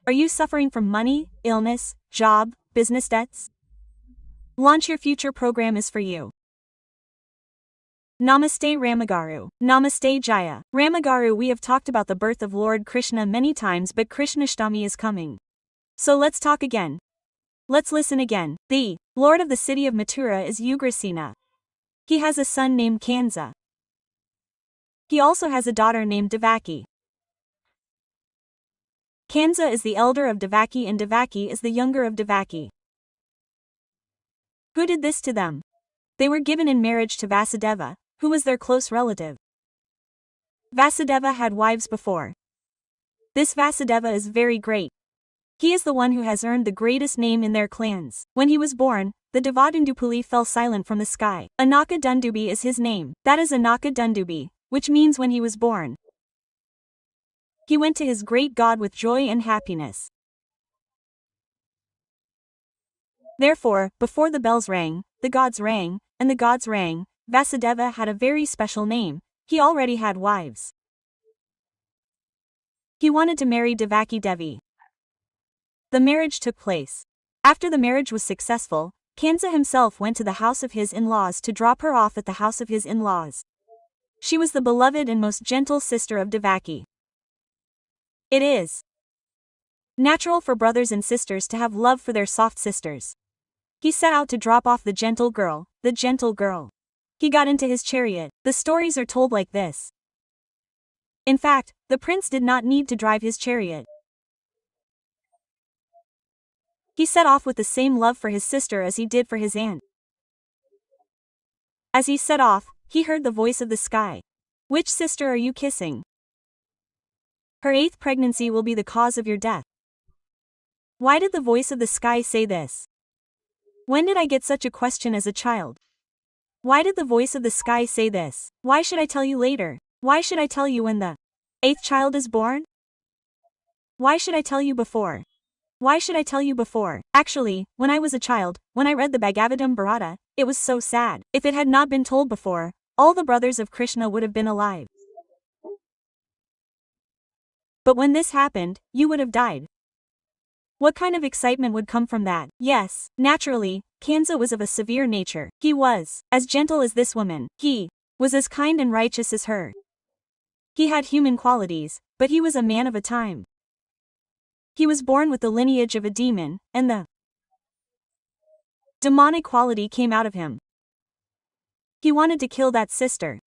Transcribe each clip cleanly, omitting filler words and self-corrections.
Are you suffering from money, illness, job, business debts? Launch Your Future program is for you. Namaste Ramagaru. Namaste Jaya. Ramagaru, we have talked about the birth of Lord Krishna many times, but Krishnastami is coming. So let's talk again. Let's listen again. The Lord of the city of Mathura is Ugrasena. He has a son named Kansa. He also has a daughter named Devaki. Kansa is the elder of Devaki and Devaki is the younger of Devaki. Who did this to them? They were given in marriage to Vasudeva, who was their close relative. Vasudeva had wives before. This Vasudeva is very great. He is the one who has earned the greatest name in their clans. When he was born, the Devadundupuli fell silent from the sky. Anaka Dundubi is his name. That is Anaka Dundubi, which means when he was born. He went to his great God with joy and happiness. Therefore, before the bells rang, the gods rang, and the gods rang, Vasudeva had a very special name. He already had wives. He wanted to marry Devaki Devi. The marriage took place. After the marriage was successful, Kansa himself went to the house of his in-laws to drop her off at the house of his in-laws. She was the beloved and most gentle sister of Devaki. It is natural for brothers and sisters to have love for their soft sisters. He set out to drop off the gentle girl, the gentle girl. He got into his chariot. The stories are told like this. In fact, the prince did not need to drive his chariot. He set off with the same love for his sister as he did for his aunt. As he set off, he heard the voice of the sky. Which sister are you kissing? Her 8th pregnancy will be the cause of your death. Why did the voice of the sky say this? When did I get such a question as a child? Why did the voice of the sky say this? Why should I tell you later? Why should I tell you when the 8th child is born? Why should I tell you before? Why should I tell you before? Actually, when I was a child, when I read the Bhagavatam Bharata, it was so sad. If it had not been told before, all the brothers of Krishna would have been alive. But when this happened, you would have died. What kind of excitement would come from that? Yes, naturally, Kansa was of a severe nature. He was as gentle as this woman. He was as kind and righteous as her. He had human qualities, but he was a man of a time. He was born with the lineage of a demon, and the demonic quality came out of him. He wanted to kill that sister.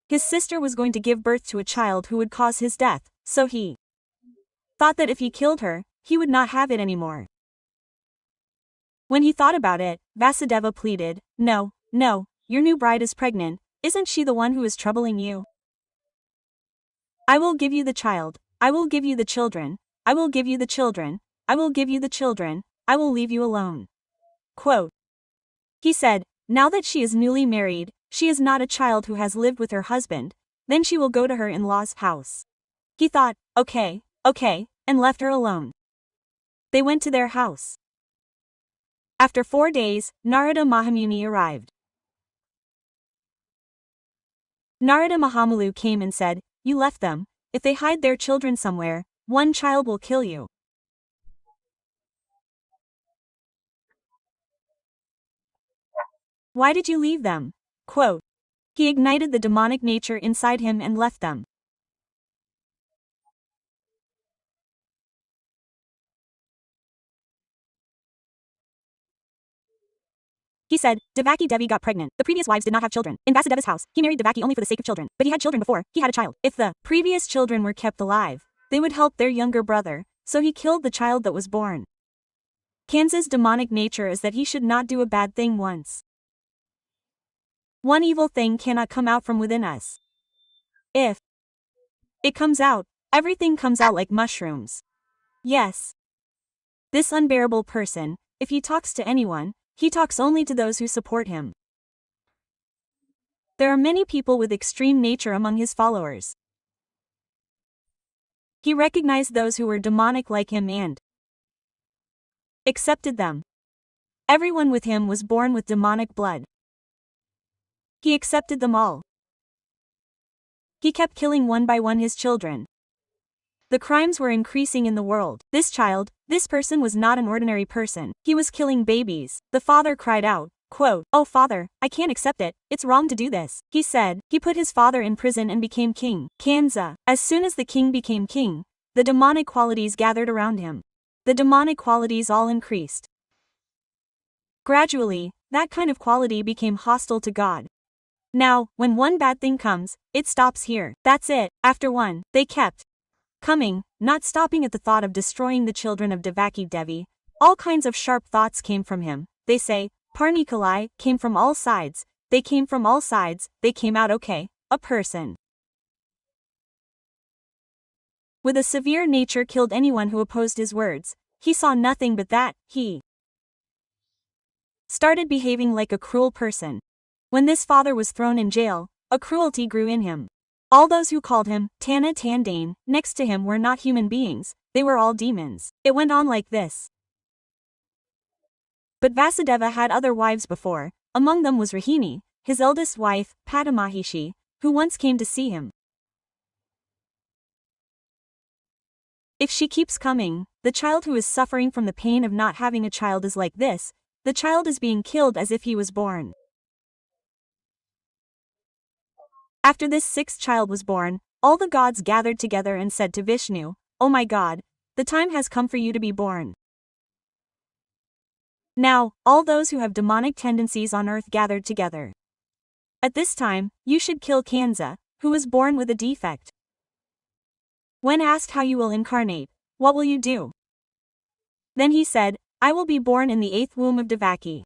His sister was going to give birth to a child who would cause his death, so he thought that if he killed her, he would not have it anymore. When he thought about it, Vasudeva pleaded, No, your new bride is pregnant, isn't she the one who is troubling you? I will give you the child, I will give you the children, I will give you the children, I will give you the children, I will leave you alone. Quote. He said, now that she is newly married, she is not a child who has lived with her husband, then she will go to her in-laws' house. He thought, okay, and left her alone. They went to their house. After 4 days, Narada Mahamuni arrived. Narada Mahamulu came and said, you left them. If they hide their children somewhere, one child will kill you. Why did you leave them? Quote. He ignited the demonic nature inside him and left them. He said, Devaki Devi got pregnant. The previous wives did not have children. In Vasudeva's house, he married Devaki only for the sake of children, but he had children before, he had a child. If the previous children were kept alive, they would help their younger brother, so he killed the child that was born. Kansa's demonic nature is that he should not do a bad thing once. One evil thing cannot come out from within us. If it comes out, everything comes out like mushrooms. Yes. This unbearable person, if he talks to anyone, he talks only to those who support him. There are many people with extreme nature among his followers. He recognized those who were demonic like him and accepted them. Everyone with him was born with demonic blood. He accepted them all. He kept killing one by one his children. The crimes were increasing in the world. This person was not an ordinary person. He was killing babies. The father cried out, quote, "Oh father, I can't accept it, it's wrong to do this." He said. He put his father in prison and became king. Kanza. As soon as the king became king, the demonic qualities gathered around him. The demonic qualities all increased. Gradually, that kind of quality became hostile to God. Now, when one bad thing comes, it stops here. That's it. After one, they kept coming, not stopping at the thought of destroying the children of Devaki Devi. All kinds of sharp thoughts came from him. They say, Parni Kalai came from all sides. They came from all sides. They came out okay. A person with a severe nature killed anyone who opposed his words. He saw nothing but that. He started behaving like a cruel person. When this father was thrown in jail, a cruelty grew in him. All those who called him Tana Tandane next to him were not human beings, they were all demons. It went on like this. But Vasudeva had other wives before, among them was Rahini, his eldest wife, Padamahishi, who once came to see him. If she keeps coming, the child who is suffering from the pain of not having a child is like this, the child is being killed as if he was born. After this sixth child was born, all the gods gathered together and said to Vishnu, "Oh my God, the time has come for you to be born." Now, all those who have demonic tendencies on earth gathered together. At this time, you should kill Kanza, who was born with a defect. When asked how you will incarnate, what will you do? Then he said, I will be born in the 8th womb of Devaki.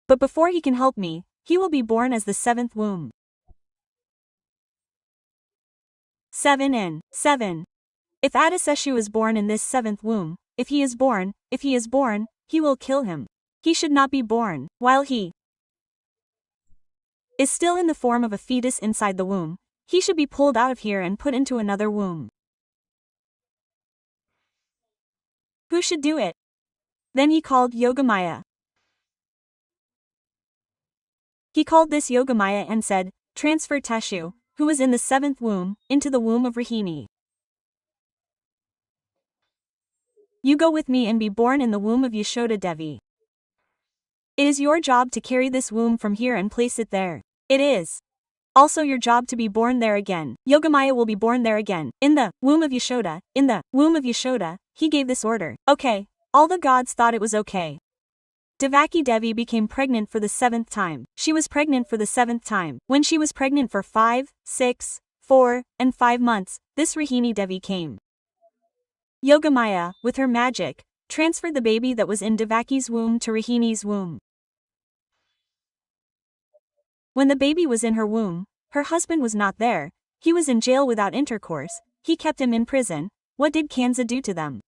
But before he can help me, he will be born as the 7th womb. 7 and 7. If Adiseshu is born in this 7th womb, if he is born, he will kill him. He should not be born, while he is still in the form of a fetus inside the womb. He should be pulled out of here and put into another womb. Who should do it? Then he called Yogamaya. He called this Yogamaya and said, transfer Teshu, who was in the 7th womb, into the womb of Rahini. You go with me and be born in the womb of Yashoda Devi. It is your job to carry this womb from here and place it there. It is also your job to be born there again. Yogamaya will be born there again, in the womb of Yashoda. In the womb of Yashoda, he gave this order. Okay. All the gods thought it was okay. Devaki Devi became pregnant for the 7th time. She was pregnant for the 7th time. When she was pregnant for 5, 6, 4, and 5 months, this Rahini Devi came. Yogamaya, with her magic, transferred the baby that was in Devaki's womb to Rahini's womb. When the baby was in her womb, her husband was not there. He was in jail without intercourse. He kept him in prison. What did Kanza do to them?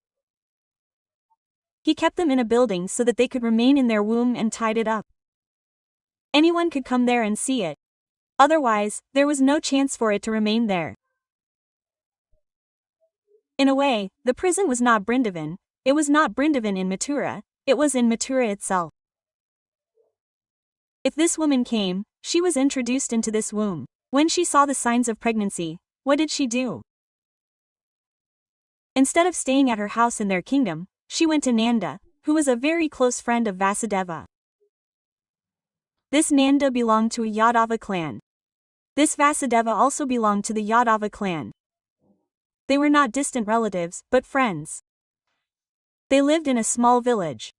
He kept them in a building so that they could remain in their womb and tied it up. Anyone could come there and see it. Otherwise, there was no chance for it to remain there. In a way, the prison was not Brindavan. It was not Brindavan in Mathura, it was in Mathura itself. If this woman came, she was introduced into this womb. When she saw the signs of pregnancy, what did she do? Instead of staying at her house in their kingdom, she went to Nanda, who was a very close friend of Vasudeva. This Nanda belonged to a Yadava clan. This Vasudeva also belonged to the Yadava clan. They were not distant relatives, but friends. They lived in a small village.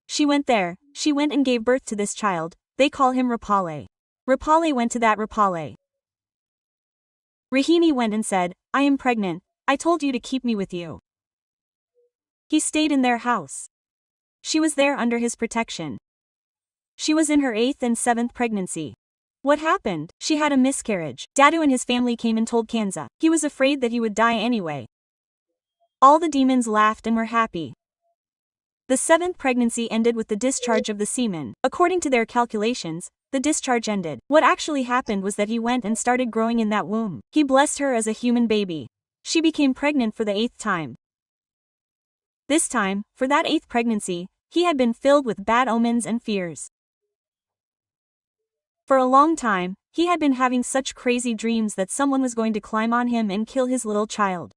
She went there, she went and gave birth to this child. They call him Rapale. Rapale went to that Rapale. Rahini went and said, I am pregnant, I told you to keep me with you. He stayed in their house. She was there under his protection. She was in her 8th and 7th pregnancy. What happened? She had a miscarriage. Dadu and his family came and told Kanza. He was afraid that he would die anyway. All the demons laughed and were happy. The 7th pregnancy ended with the discharge of the semen. According to their calculations, the discharge ended. What actually happened was that he went and started growing in that womb. He blessed her as a human baby. She became pregnant for the 8th time. This time, for that 8th pregnancy, he had been filled with bad omens and fears. For a long time, He had been having such crazy dreams that someone was going to climb on him and kill his little child.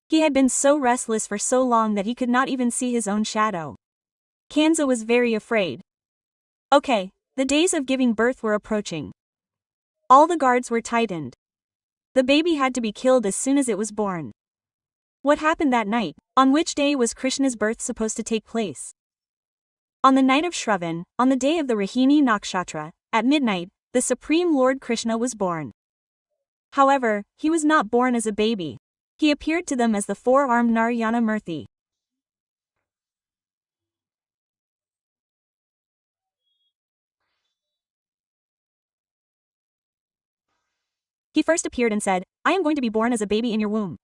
He had been so restless for so long that he could not even see his own shadow. Kanza was very afraid. Okay, the days of giving birth were approaching. All the guards were tightened. The baby had to be killed as soon as it was born. What happened that night? On which day was Krishna's birth supposed to take place? On the night of Shravan, on the day of the Rohini Nakshatra, at midnight, the Supreme Lord Krishna was born. However, he was not born as a baby. He appeared to them as the four-armed Narayana Murthy. He first appeared and said, I am going to be born as a baby in your womb.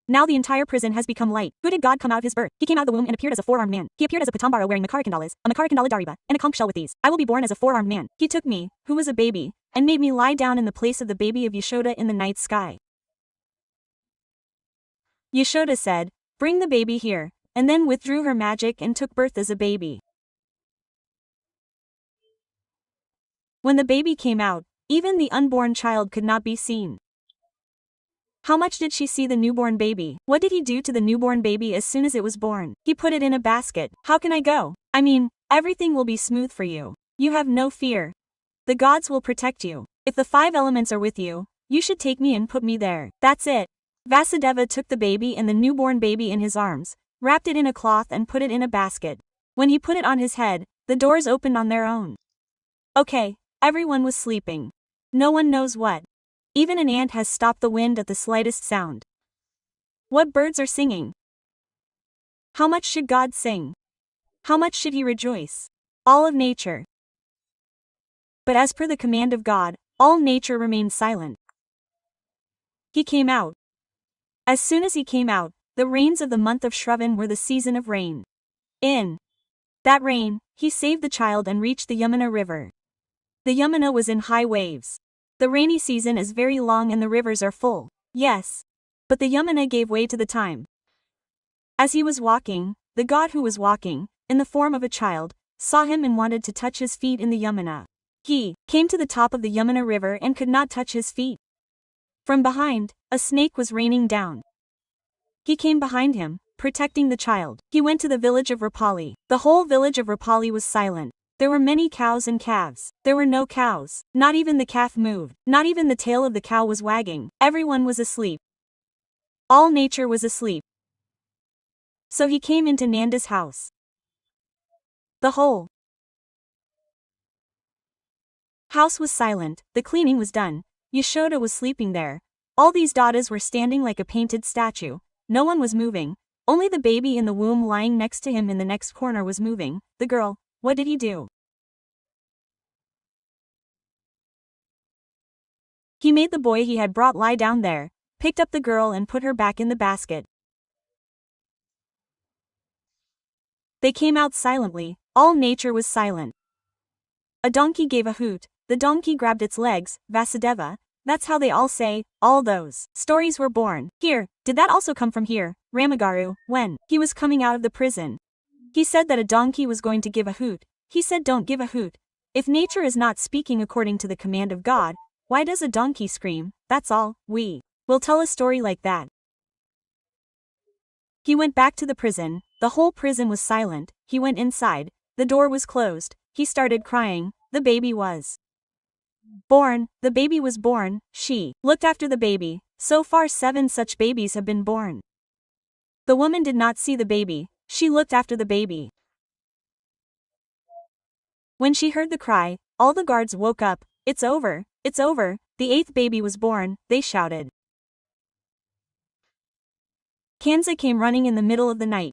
Now the entire prison has become light. Who did God come out of his birth? He came out of the womb and appeared as a four-armed man. He appeared as a Patambara wearing Makarakandalas, a Makarakandala Dariba, and a conch shell with these. I will be born as a four-armed man. He took me, who was a baby, and made me lie down in the place of the baby of Yashoda in the night sky. Yashoda said, bring the baby here, and then withdrew her magic and took birth as a baby. When the baby came out, even the unborn child could not be seen. How much did she see the newborn baby? What did he do to the newborn baby as soon as it was born? He put it in a basket. How can I go? I mean, everything will be smooth for you. You have no fear. The gods will protect you. If the 5 elements are with you, you should take me and put me there. That's it. Vasudeva took the baby and the newborn baby in his arms, wrapped it in a cloth and put it in a basket. When he put it on his head, the doors opened on their own. Okay, everyone was sleeping. No one knows what. Even an ant has stopped the wind at the slightest sound. What birds are singing? How much should God sing? How much should he rejoice? All of nature. But as per the command of God, all nature remained silent. He came out. As soon as he came out, the rains of the month of Shravan were the season of rain. In that rain, he saved the child and reached the Yamuna river. The Yamuna was in high waves. The rainy season is very long and the rivers are full. Yes. But the Yamuna gave way to the time. As he was walking, the god who was walking, in the form of a child, saw him and wanted to touch his feet in the Yamuna. He came to the top of the Yamuna river and could not touch his feet. From behind, a snake was raining down. He came behind him, protecting the child. He went to the village of Rapali. The whole village of Rapali was silent. There were many cows and calves. There were no cows. Not even the calf moved. Not even the tail of the cow was wagging. Everyone was asleep. All nature was asleep. So he came into Nanda's house. The whole house was silent. The cleaning was done. Yashoda was sleeping there. All these daughters were standing like a painted statue. No one was moving. Only the baby in the womb lying next to him in the next corner was moving. The girl. What did he do? He made the boy he had brought lie down there, picked up the girl and put her back in the basket. They came out silently. All nature was silent. A donkey gave a hoot. The donkey grabbed its legs. Vasudeva. That's how they all say, all those stories were born. Here, did that also come from here? Ramagaru, when he was coming out of the prison. He said that a donkey was going to give a hoot. He said don't give a hoot. If nature is not speaking according to the command of God, why does a donkey scream? That's all. We will tell a story like that. He went back to the prison. The whole prison was silent. He went inside. The door was closed. He started crying. The baby was born. The baby was born. She looked after the baby. So far 7 such babies have been born. The woman did not see the baby. She looked after the baby. When she heard the cry, all the guards woke up. It's over. It's over. The 8th baby was born, they shouted. Kanza came running in the middle of the night.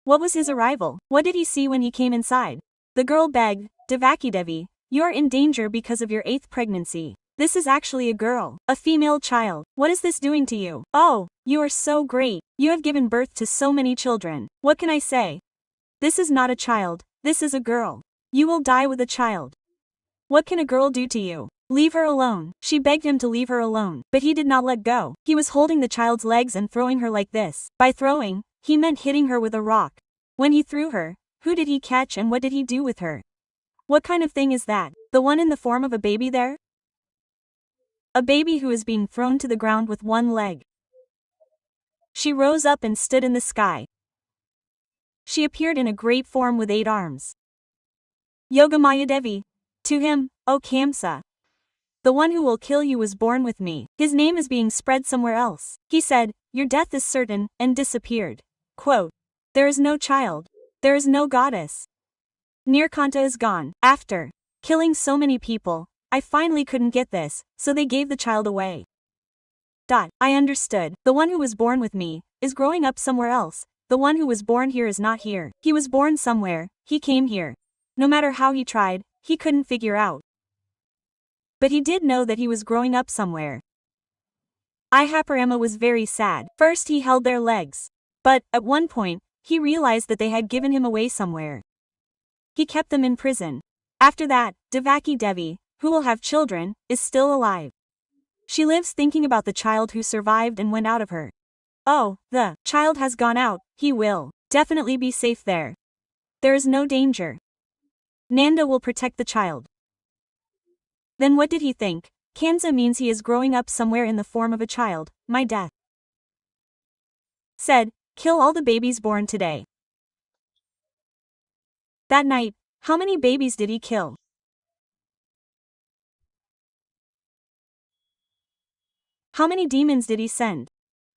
What was his arrival? What did he see when he came inside? The girl begged, Devaki Devi, you are in danger because of your 8th pregnancy. This is actually a girl, a female child. What is this doing to you? Oh, you are so great. You have given birth to so many children. What can I say? This is not a child, this is a girl. You will die with a child. What can a girl do to you? Leave her alone. She begged him to leave her alone, but he did not let go. He was holding the child's legs and throwing her like this. By throwing, he meant hitting her with a rock. When he threw her, who did he catch and what did he do with her? What kind of thing is that? The one in the form of a baby there? A baby who is being thrown to the ground with one leg. She rose up and stood in the sky. She appeared in a great form with 8 arms. Yogamaya Devi. To him, O Kamsa. The one who will kill you was born with me. His name is being spread somewhere else. He said, your death is certain, and disappeared. Quote. There is no child. There is no goddess. Nirkanta is gone. After killing so many people, I finally couldn't get this, so they gave the child away. I understood. The one who was born with me is growing up somewhere else. The one who was born here is not here. He was born somewhere, he came here. No matter how he tried, he couldn't figure out. But he did know that he was growing up somewhere. Ihaparama was very sad. First he held their legs. But, at one point, he realized that they had given him away somewhere. He kept them in prison. After that, Devaki Devi, who will have children, is still alive. She lives thinking about the child who survived and went out of her. Oh, the child has gone out, he will definitely be safe there. There is no danger. Nanda will protect the child. Then what did he think? Kansa means he is growing up somewhere in the form of a child, my death. Said, kill all the babies born today. That night, how many babies did he kill? How many demons did he send?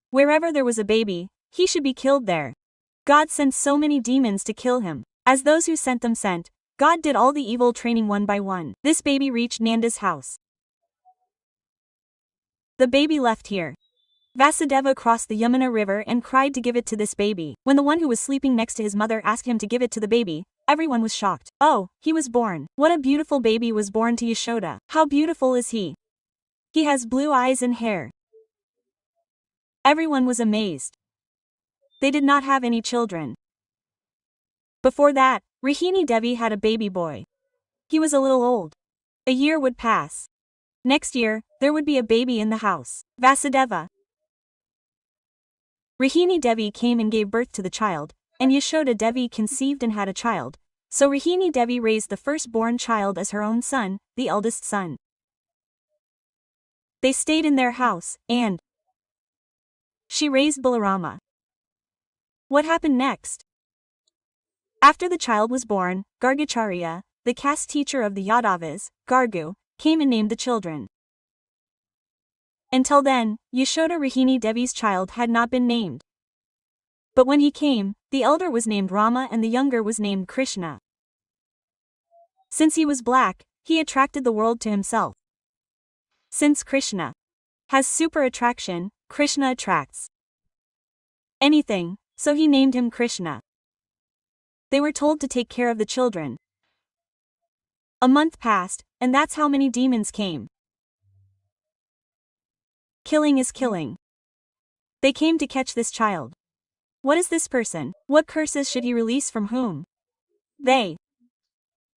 Wherever there was a baby, he should be killed there. God sent so many demons to kill him. As those who sent them sent, God did all the evil training one by one. This baby reached Nanda's house. The baby left here. Vasudeva crossed the Yamuna river and cried to give it to this baby. When the one who was sleeping next to his mother asked him to give it to the baby, everyone was shocked. Oh, he was born. What a beautiful baby was born to Yashoda. How beautiful is he? He has blue eyes and hair. Everyone was amazed. They did not have any children. Before that, Rohini Devi had a baby boy. He was a little old. A year would pass. Next year, there would be a baby in the house. Vasudeva. Rohini Devi came and gave birth to the child, and Yashoda Devi conceived and had a child. So Rohini Devi raised the firstborn child as her own son, the eldest son. They stayed in their house, and she raised Balarama. What happened next? After the child was born, Gargacharya, the caste teacher of the Yadavas, Gargu, came and named the children. Until then, Yashoda Rohini Devi's child had not been named. But when he came, the elder was named Rama and the younger was named Krishna. Since he was black, he attracted the world to himself. Since Krishna has super attraction, Krishna attracts anything, so he named him Krishna. They were told to take care of the children. A month passed, and that's how many demons came. Killing is killing. They came to catch this child. What is this person? What curses should he release from whom? They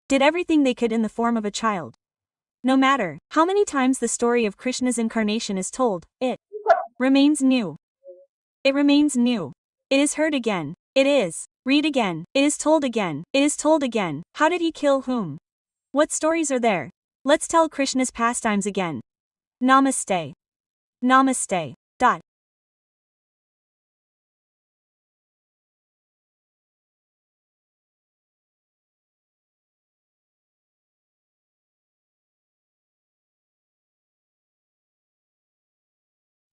did everything they could in the form of a child. No matter how many times the story of Krishna's incarnation is told, it remains new. It remains new. It is heard again. It is read again. It is told again. It is told again. How did he kill whom? What stories are there? Let's tell Krishna's pastimes again. Namaste. Namaste.